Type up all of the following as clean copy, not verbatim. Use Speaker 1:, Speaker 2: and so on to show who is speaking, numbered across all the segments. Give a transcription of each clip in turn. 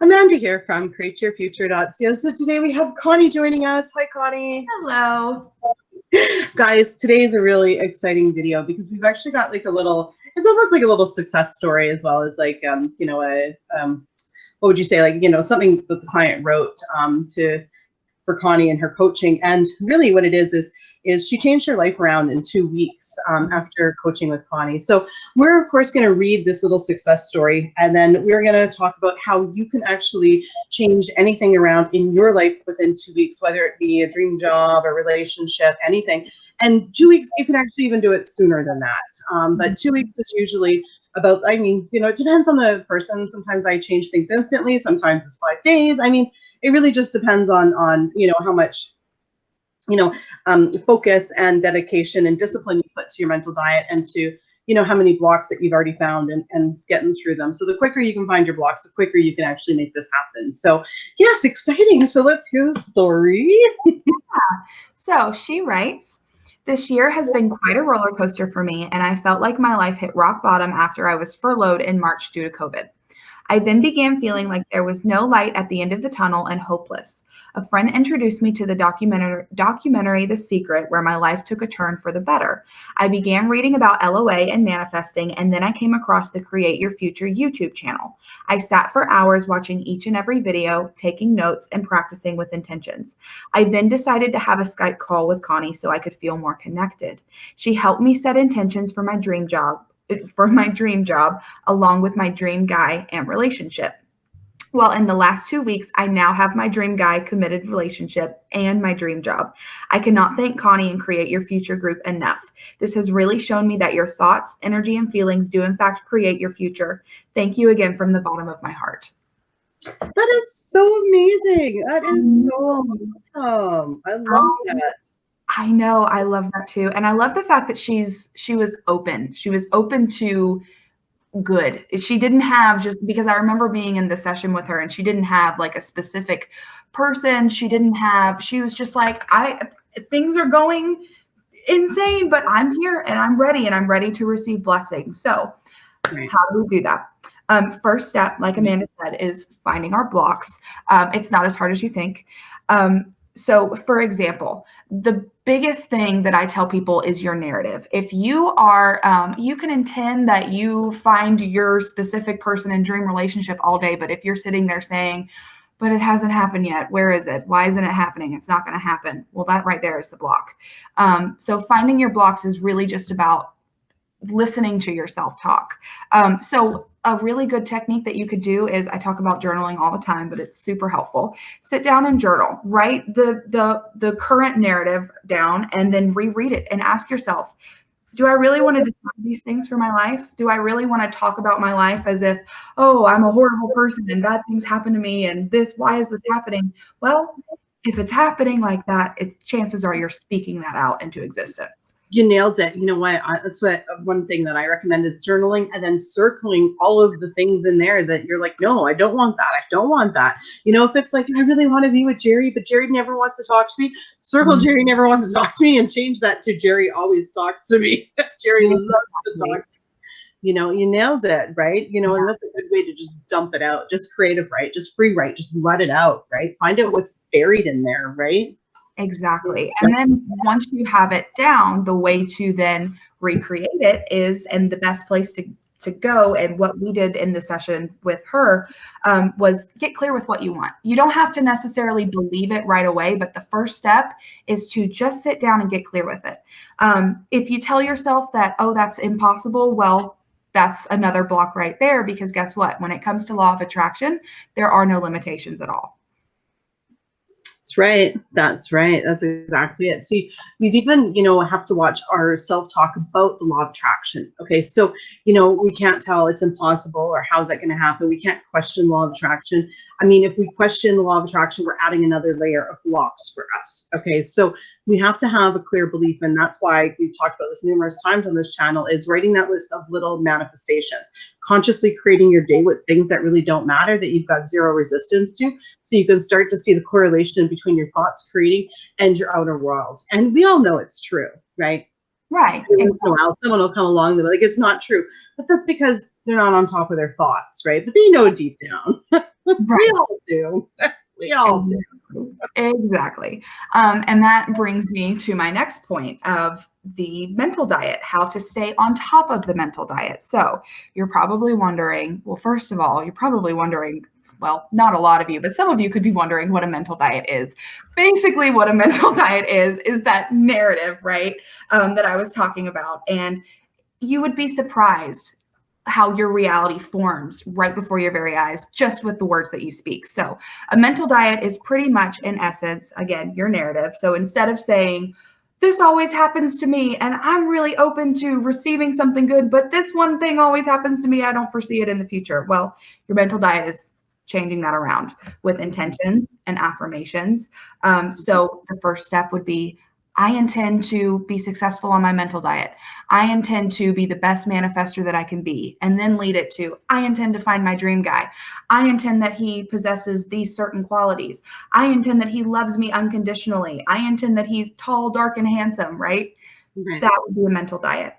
Speaker 1: Amanda here from CreateYourFuture.co. So today we have Coneigh joining us. Hi, Coneigh.
Speaker 2: Hello.
Speaker 1: Guys, today is a really exciting video because we've actually got like a little, it's almost like a little success story as well as like, what would you say? Like, something that the client wrote for Coneigh and her coaching. And really what it is she changed her life around in 2 weeks after coaching with Coneigh. So we're of course going to read this little success story, and then we're going to talk about how you can actually change anything around in your life within 2 weeks, whether it be a dream job, a relationship, anything. And 2 weeks, you can actually even do it sooner than that. But 2 weeks is usually about, it depends on the person. Sometimes I change things instantly. Sometimes it's 5 days. It really just depends on how much focus and dedication and discipline you put to your mental diet, and to how many blocks that you've already found and getting through them. So the quicker you can find your blocks, the quicker you can actually make this happen. So yes, exciting. So let's hear the story.
Speaker 2: Yeah. So she writes, "This year has been quite a roller coaster for me, and I felt like my life hit rock bottom after I was furloughed in March due to COVID. I then began feeling like there was no light at the end of the tunnel and hopeless. A friend introduced me to the documentary The Secret, where my life took a turn for the better. I began reading about LOA and manifesting, and then I came across the Create Your Future YouTube channel. I sat for hours watching each and every video, taking notes and practicing with intentions. I then decided to have a Skype call with Coneigh so I could feel more connected. She helped me set intentions for my dream job, along with my dream guy and relationship. Well, in the last 2 weeks, I now have my dream guy, committed relationship, and my dream job. I cannot thank Coneigh and Create Your Future group enough. This has really shown me that your thoughts, energy, and feelings do in fact create your future. Thank you again from the bottom of my heart."
Speaker 1: That is so amazing. That is so awesome. I love that.
Speaker 2: I know. I love that too. And I love the fact that she was open. She was open to good. She didn't have, just because I remember being in the session with her, and she didn't have like a specific person. She was just like, things are going insane, but I'm here and I'm ready to receive blessings. So
Speaker 1: Right.
Speaker 2: How do we do that? First step, like Amanda said, is finding our blocks. It's not as hard as you think. So for example, the biggest thing that I tell people is your narrative. If you are, you can intend that you find your specific person and dream relationship all day, but if you're sitting there saying, but it hasn't happened yet, where is it? Why isn't it happening? It's not going to happen. Well, that right there is the block. So finding your blocks is really just about listening to your self-talk. So a really good technique that you could do is, I talk about journaling all the time, but it's super helpful. Sit down and journal. Write the current narrative down, and then reread it and ask yourself, do I really want to decide these things for my life? Do I really want to talk about my life as if, oh, I'm a horrible person and bad things happen to me and why is this happening? Well, if it's happening like that, chances are you're speaking that out into existence.
Speaker 1: You nailed it. You know what? That's one thing that I recommend is journaling, and then circling all of the things in there that you're like, no, I don't want that. I don't want that. If it's like, I really want to be with Jerry, but Jerry never wants to talk to me. Circle Jerry never wants to talk to me, and change that to Jerry always talks to me. Jerry loves to talk to me. You nailed it, right? And that's a good way to just dump it out. Just creative write, just free write, just let it out, right? Find out what's buried in there, right?
Speaker 2: Exactly. And then once you have it down, the way to then recreate it is, and the best place to go, and what we did in the session with her, was get clear with what you want. You don't have to necessarily believe it right away, but the first step is to just sit down and get clear with it. If you tell yourself that, oh, that's impossible, well, that's another block right there, because guess what? When it comes to law of attraction, there are no limitations at all.
Speaker 1: That's right. That's right. That's exactly it. So we've even, have to watch our self-talk about the law of attraction. Okay. So, we can't tell it's impossible, or how's that going to happen? We can't question law of attraction. If we question the law of attraction, we're adding another layer of blocks for us. Okay. So we have to have a clear belief. And that's why we've talked about this numerous times on this channel, is writing that list of little manifestations, consciously creating your day with things that really don't matter, that you've got zero resistance to. So you can start to see the correlation between your thoughts creating and your outer world. And we all know it's true, right?
Speaker 2: Right.
Speaker 1: Once in a while, someone will come along and be like, it's not true. But that's because they're not on top of their thoughts, right? But they know deep down. We all do. We all do.
Speaker 2: Exactly. And that brings me to my next point of the mental diet, how to stay on top of the mental diet. So you're probably wondering, well, first of all, you're probably wondering, well, not a lot of you, but some of you could be wondering what a mental diet is. Basically, what a mental diet is that narrative, right, that I was talking about. And you would be surprised how your reality forms right before your very eyes, just with the words that you speak. So a mental diet is pretty much, in essence, again, your narrative. So instead of saying, this always happens to me and I'm really open to receiving something good, but this one thing always happens to me, I don't foresee it in the future. Well, your mental diet is changing that around with intentions and affirmations. So the first step would be, I intend to be successful on my mental diet. I intend to be the best manifester that I can be. And then lead it to, I intend to find my dream guy. I intend that he possesses these certain qualities. I intend that he loves me unconditionally. I intend that he's tall, dark, and handsome, right?
Speaker 1: Right.
Speaker 2: That would be a mental diet.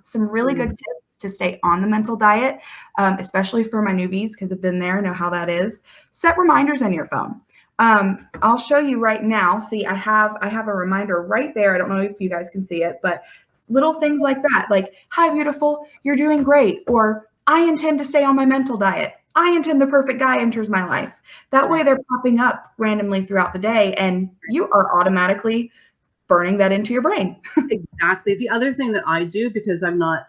Speaker 2: Some really good tips to stay on the mental diet, especially for my newbies, because I've been there, know how that is. Set reminders on your phone. I'll show you right now. See, I have a reminder right there. I don't know if you guys can see it, but little things like that, like, hi, beautiful, you're doing great. Or I intend to stay on my mental diet. I intend the perfect guy enters my life. That way they're popping up randomly throughout the day and you are automatically burning that into your brain.
Speaker 1: Exactly. The other thing that I do, because I'm not,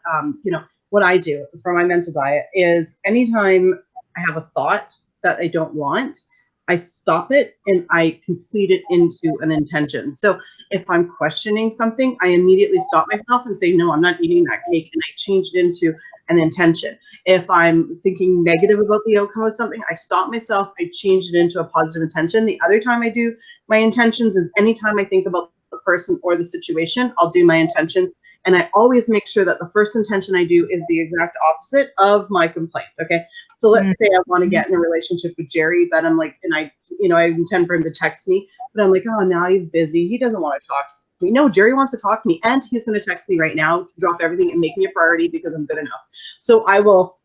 Speaker 1: what I do for my mental diet is anytime I have a thought that I don't want, I stop it and I complete it into an intention. So if I'm questioning something, I immediately stop myself and say, no, I'm not eating that cake. And I change it into an intention. If I'm thinking negative about the outcome of something, I stop myself, I change it into a positive intention. The other time I do my intentions is anytime I think about the person or the situation, I'll do my intentions. And I always make sure that the first intention I do is the exact opposite of my complaint. Okay. So let's say I want to get in a relationship with Jerry, but I'm like, and I intend for him to text me, but I'm like, oh, now he's busy. He doesn't want to talk to me. No, Jerry wants to talk to me and he's going to text me right now to drop everything and make me a priority because I'm good enough. So I will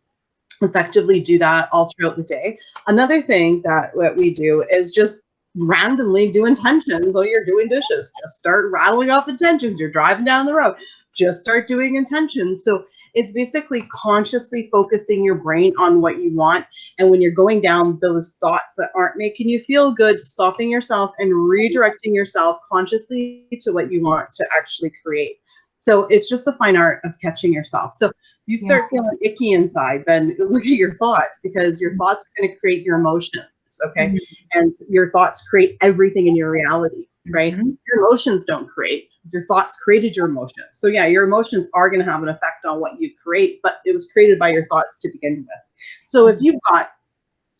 Speaker 1: effectively do that all throughout the day. Another thing that we do is just randomly do intentions while you're doing dishes. Just start rattling off intentions. You're driving down the road. Just start doing intentions. So it's basically consciously focusing your brain on what you want. And when you're going down those thoughts that aren't making you feel good, stopping yourself and redirecting yourself consciously to what you want to actually create. So it's just a fine art of catching yourself. So you start feeling icky inside, then look at your thoughts, because your thoughts are going to create your emotions. Okay. And your thoughts create everything in your reality, right? Your emotions don't create. Your thoughts created your emotions. So yeah, your emotions are going to have an effect on what you create, but it was created by your thoughts to begin with. So if you've got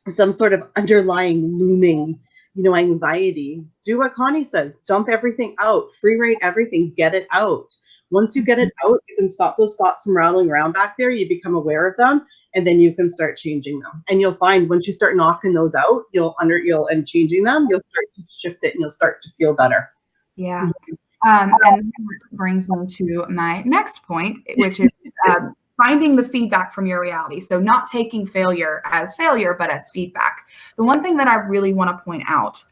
Speaker 1: some sort of underlying looming, anxiety, do what Coneigh says, dump everything out, free write everything, get it out. Once you get it out, you can stop those thoughts from rattling around back there. You become aware of them, and then you can start changing them. And you'll find once you start knocking those out, and changing them, you'll start to shift it and you'll start to feel better.
Speaker 2: Yeah. And that brings me to my next point, which is finding the feedback from your reality. So not taking failure as failure, but as feedback. The one thing that I really want to point out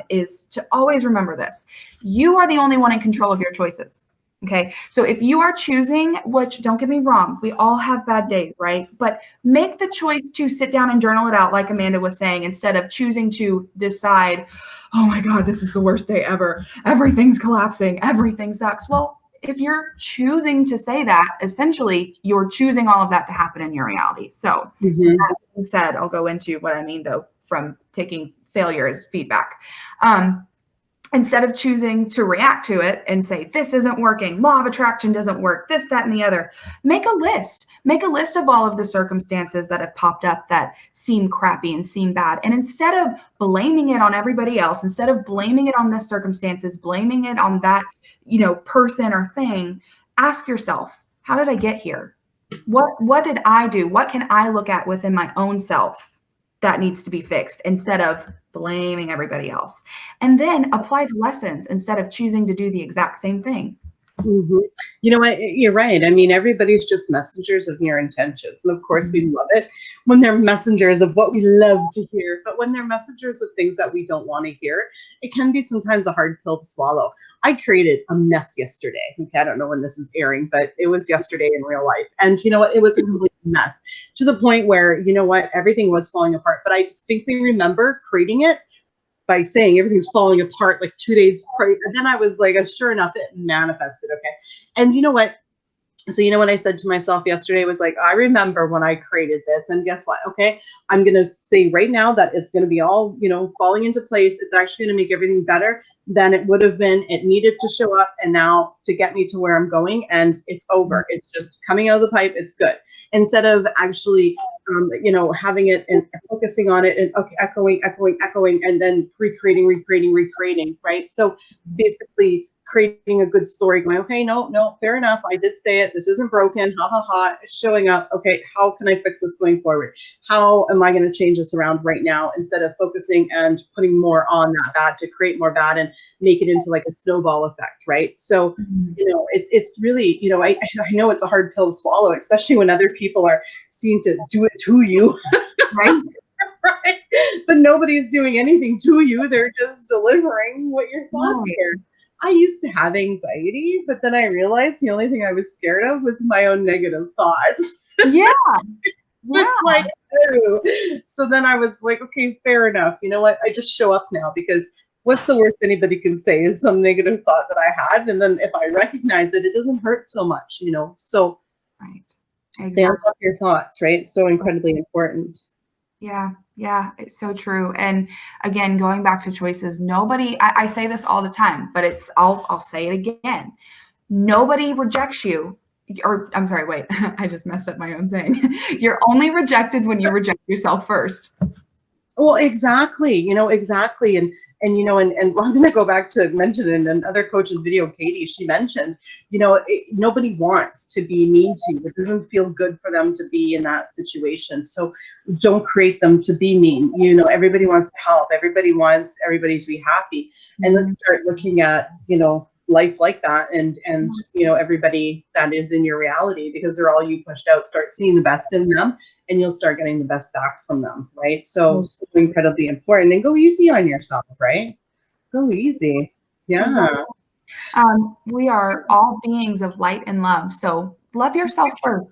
Speaker 2: is to always remember this. You are the only one in control of your choices. Okay. So if you are choosing, which don't get me wrong, we all have bad days, right? But make the choice to sit down and journal it out, like Amanda was saying, instead of choosing to decide, oh my God, this is the worst day ever. Everything's collapsing. Everything sucks. Well, if you're choosing to say that, essentially you're choosing all of that to happen in your reality. So that being said, I'll go into what I mean though, from taking failure as feedback. Instead of choosing to react to it and say, this isn't working, law of attraction doesn't work, this, that, and the other, make a list. Make a list of all of the circumstances that have popped up that seem crappy and seem bad. And instead of blaming it on everybody else, instead of blaming it on the circumstances, blaming it on that, person or thing, ask yourself, how did I get here? What did I do? What can I look at within my own self that needs to be fixed, instead of blaming everybody else? And then apply the lessons instead of choosing to do the exact same thing.
Speaker 1: Mm-hmm. You know what? You're right. I mean, everybody's just messengers of your intentions. And of course, we love it when they're messengers of what we love to hear. But when they're messengers of things that we don't want to hear, it can be sometimes a hard pill to swallow. I created a mess yesterday. Okay, I don't know when this is airing, but it was yesterday in real life. And you know what? It was a complete mess to the point where, you know what? Everything was falling apart. But I distinctly remember creating it by saying everything's falling apart like 2 days prior. And then I was like, sure enough, it manifested. Okay. And you know what? So you know what I said to myself yesterday was like, I remember when I created this, and guess what? Okay, I'm gonna say right now that it's gonna be all, you know, falling into place. It's actually gonna make everything better than it would have been. It needed to show up, and now to get me to where I'm going, and it's over. It's just coming out of the pipe. It's good. Instead of actually, you know, having it and focusing on it and okay, echoing, and then recreating, right? So basically creating a good story, going, okay, no, fair enough. I did say it. This isn't broken. Ha ha ha. It's showing up. Okay, how can I fix this going forward? How am I going to change this around right now instead of focusing and putting more on that bad to create more bad and make it into like a snowball effect, right? So, you know, it's really, you know, I know it's a hard pill to swallow, especially when other people are seen to do it to you.
Speaker 2: Right.
Speaker 1: Right? But nobody's doing anything to you. They're just delivering what your thoughts are. I used to have anxiety, but then I realized the only thing I was scared of was my own negative thoughts.
Speaker 2: Yeah.
Speaker 1: It's like, oh. So then I was like, okay, fair enough. You know what? I just show up now because what's the worst anybody can say is some negative thought that I had. And then if I recognize it, it doesn't hurt so much, you know? So stay on top of your thoughts, right? So incredibly important.
Speaker 2: Yeah, it's so true. And again, going back to choices, nobody, I say this all the time, but I'll say it again. Nobody rejects you. Or I'm sorry, wait, I just messed up my own saying. You're only rejected when you reject yourself first.
Speaker 1: Well, exactly, you know, exactly. And you know, and I'm going to go back to mention in another coach's video, Katie, she mentioned, you know, nobody wants to be mean to you. It doesn't feel good for them to be in that situation. So don't create them to be mean. You know, everybody wants to help. Everybody wants everybody to be happy. And let's start looking at, you know, life like that and you know, everybody that is in your reality, because they're all you pushed out. Start seeing the best in them and you'll start getting the best back from them, right? So incredibly important. And go easy on yourself, right? Go easy. Yeah.
Speaker 2: Exactly. We are all beings of light and love, so love yourself first.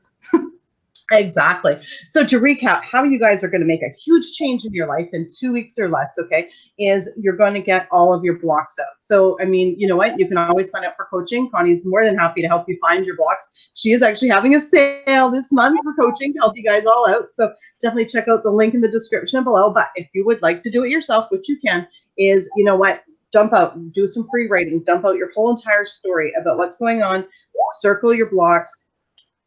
Speaker 1: Exactly. So to recap, how you guys are going to make a huge change in your life in 2 weeks or less, okay, is you're going to get all of your blocks out. So, I mean, you know what? You can always sign up for coaching. Connie's more than happy to help you find your blocks. She is actually having a sale this month for coaching to help you guys all out. So definitely check out the link in the description below. But if you would like to do it yourself, which you can, is, you know what? Dump out, do some free writing, dump out your whole entire story about what's going on, circle your blocks,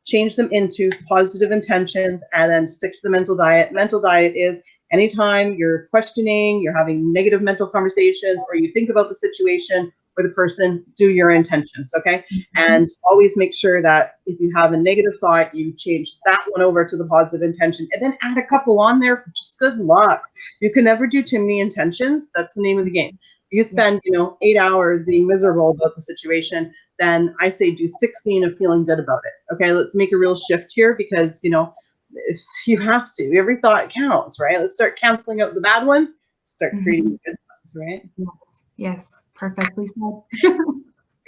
Speaker 1: change them into positive intentions, and then stick to the mental diet. Mental diet is anytime you're questioning, you're having negative mental conversations, or you think about the situation or the person, do your intentions, okay? And always make sure that if you have a negative thought, you change that one over to the positive intention, and then add a couple on there. Just good luck. You can never do too many intentions. That's the name of the game. You spend, you know, 8 hours being miserable about the situation, then I say do 16 of feeling good about it. Okay, let's make a real shift here, because, you know, you have to. Every thought counts, right? Let's start canceling out the bad ones, start creating the good ones, right?
Speaker 2: Yes, perfectly said.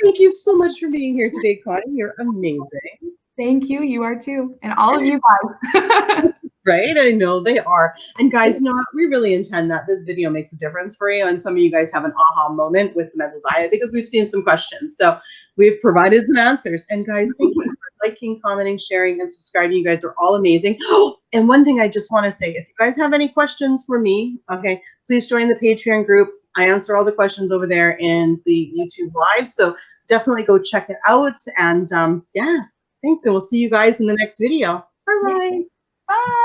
Speaker 1: Thank you so much for being here today, Connie. You're amazing.
Speaker 2: Thank you. You are too. And all of you guys.
Speaker 1: Right? I know they are. And guys, you know what? We really intend that this video makes a difference for you. And some of you guys have an aha moment with the mental diet, because we've seen some questions. So we've provided some answers. And guys, thank you for liking, commenting, sharing, and subscribing. You guys are all amazing. Oh, and one thing I just want to say, if you guys have any questions for me, okay, please join the Patreon group. I answer all the questions over there in the YouTube live. So definitely go check it out. And yeah, thanks. And we'll see you guys in the next video. Bye-bye.
Speaker 2: Bye.